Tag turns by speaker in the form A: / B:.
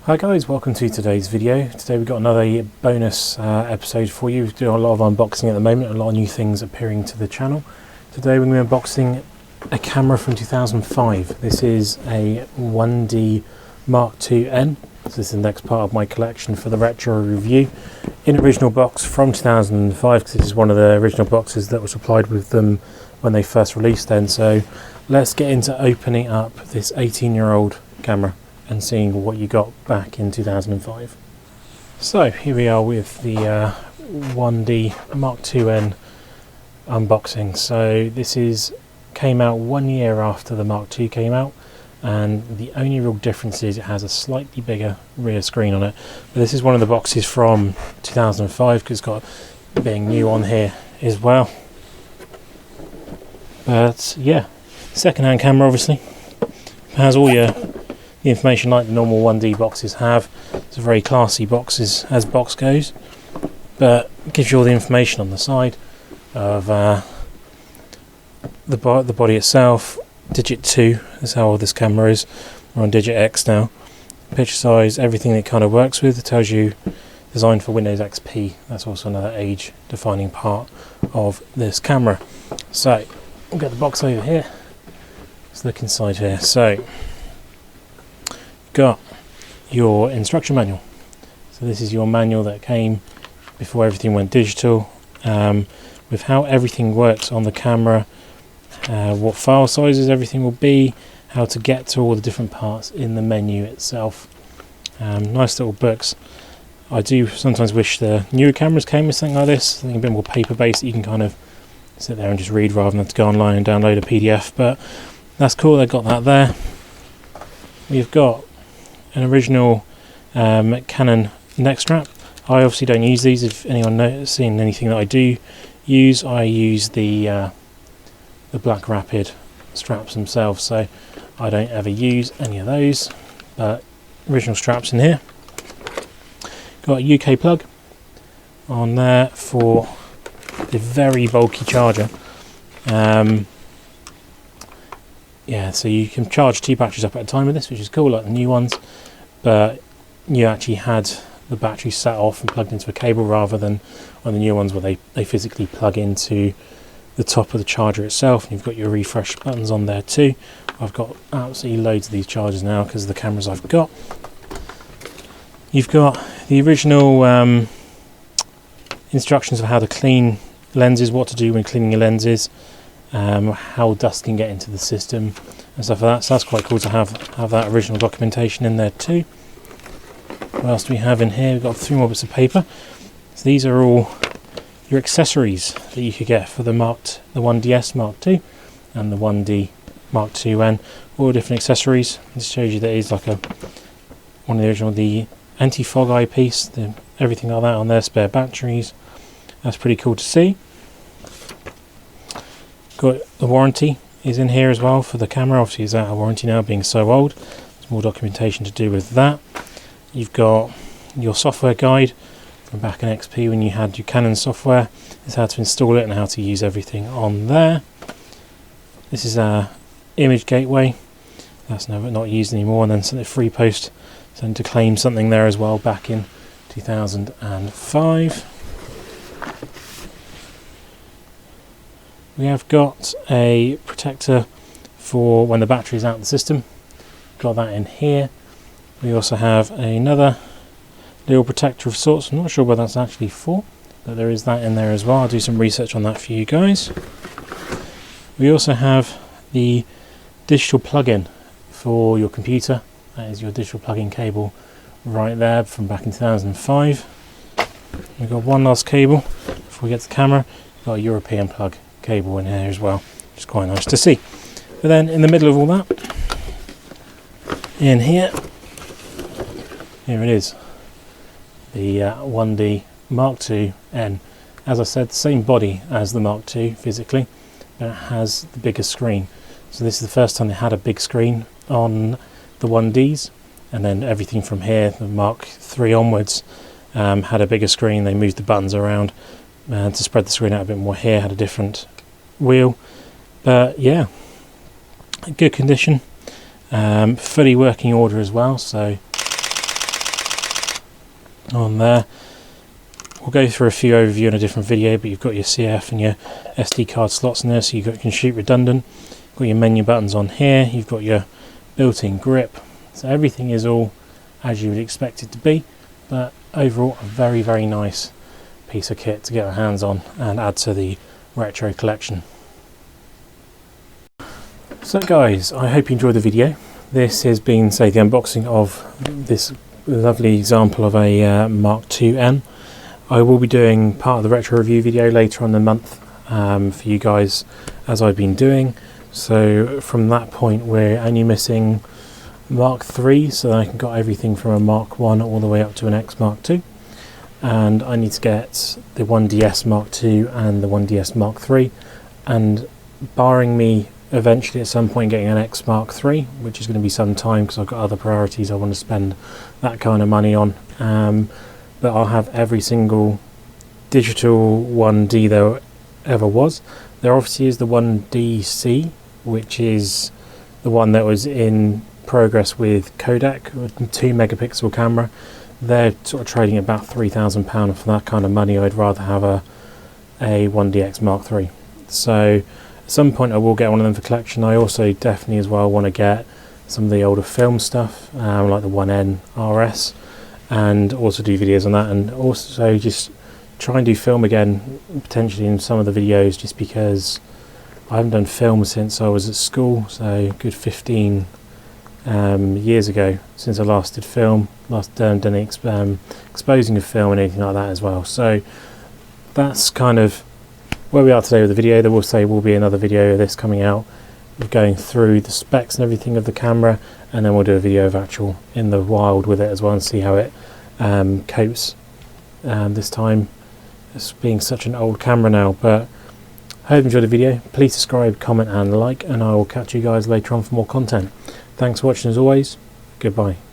A: Hi guys, welcome to today's video. Today we've got another bonus episode for you. We're doing a lot of unboxing at the moment, a lot of new things appearing to the channel. Today we're going to be unboxing a camera from 2005. This is a 1D Mark II-N. So this is the next part of my collection for the retro review. In original box from 2005, because this is one of the original boxes that was supplied with them when they first released then. So let's get into opening up this 18-year-old camera and seeing what you got back in 2005. So here we are with the 1D Mark II-N unboxing. So this came out 1 year after the Mark II came out, and the only real difference is it has a slightly bigger rear screen on it. But this is one of the boxes from 2005 because it's got being new on here as well. But yeah, second-hand camera obviously. It has all your information like the normal 1D boxes have. It's a very classy box as box goes, but it gives you all the information on the side of the body itself. Digit 2 is how old this camera is. We're on Digit X now. Picture size, everything it kind of works with. It tells you designed for Windows XP. That's also another age defining part of this camera. So we'll get the box over here. Let's look inside here. So got your instruction manual. So this is your manual that came before everything went digital, with how everything works on the camera, what file sizes everything will be, how to get to all the different parts in the menu itself. Nice little books. I do sometimes wish the newer cameras came with something like this, something a bit more paper based that you can kind of sit there and just read rather than have to go online and download a PDF, but that's cool, they got that there. We've got an original Canon neck strap. I obviously don't use these. If anyone seen anything that I do use, I use the Black Rapid straps themselves, so I don't ever use any of those. But original straps in here. Got a UK plug on there for the very bulky charger. Yeah, so you can charge 2 batteries up at a time with this, which is cool, like the new ones, but you actually had the battery sat off and plugged into a cable rather than on the new ones where they physically plug into the top of the charger itself, and you've got your refresh buttons on there too. I've got absolutely loads of these chargers now because of the cameras I've got. You've got the original instructions of how to clean lenses, what to do when cleaning your lenses, how dust can get into the system and stuff like that. So that's quite cool to have that original documentation in there too. What else do we have in here? We've got 3 more bits of paper. So these are all your accessories that you could get for the 1DS Mark II and the 1D Mark II-N. All different accessories. This shows you that it's like one of the original, the anti-fog eyepiece, everything like that on there, spare batteries. That's pretty cool to see. Got the warranty is in here as well for the camera. Obviously it's out of warranty now being so old. There's more documentation to do with that. You've got your software guide from back in XP when you had your Canon software. It's how to install it and how to use everything on there. This is our image gateway. That's not used anymore, and then sent a free post sent to claim something there as well back in 2005. We have got a protector for when the battery is out of the system. Got that in here. We also have another little protector of sorts. I'm not sure what that's actually for, but there is that in there as well. I'll do some research on that for you guys. We also have the digital plug-in for your computer. That is your digital plug-in cable right there from back in 2005. We've got one last cable before we get to the camera. We've got a European plug cable in here as well, which is quite nice to see. But then in the middle of all that, in here it is, the 1D Mark II-N. As I said, same body as the Mark II physically, but it has the bigger screen. So this is the first time they had a big screen on the 1Ds, and then everything from here, the Mark III onwards, had a bigger screen. They moved the buttons around to spread the screen out a bit more here, had a different wheel. But yeah, good condition, fully working order as well, so on there. We'll go through a few overview in a different video, but you've got your CF and your SD card slots in there, so you can shoot redundant. Got your menu buttons on here, you've got your built-in grip, so everything is all as you would expect it to be, but overall a very, very nice piece of kit to get our hands on and add to the retro collection. So guys, I hope you enjoyed the video. This has been, say, the unboxing of this lovely example of a Mark II-M. I will be doing part of the retro review video later on in the month for you guys, as I've been doing. So from that point we're only missing Mark III, so I can got everything from a Mark I all the way up to an X Mark II. And I need to get the 1DS Mark II and the 1DS Mark III, and barring me eventually at some point getting an X Mark III, which is going to be some time because I've got other priorities I want to spend that kind of money on, but I'll have every single digital 1D there ever was. There obviously is the 1DC, which is the one that was in progress with Kodak, with 2 megapixel camera. They're sort of trading about £3,000 for that kind of money. I'd rather have a 1DX Mark III. So at some point I will get one of them for collection. I also definitely as well want to get some of the older film stuff, like the 1N RS, and also do videos on that, and also just try and do film again potentially in some of the videos, just because I haven't done film since I was at school, so a good 15 years ago since I last did film, done any exposing of film and anything like that as well. So that's kind of where we are today with the video. There will be another video of this coming out, of going through the specs and everything of the camera, and then we'll do a video of actual in the wild with it as well and see how it copes this time, it's being such an old camera now. But I hope you enjoyed the video. Please subscribe, comment and like, and I will catch you guys later on for more content. Thanks for watching as always. Goodbye.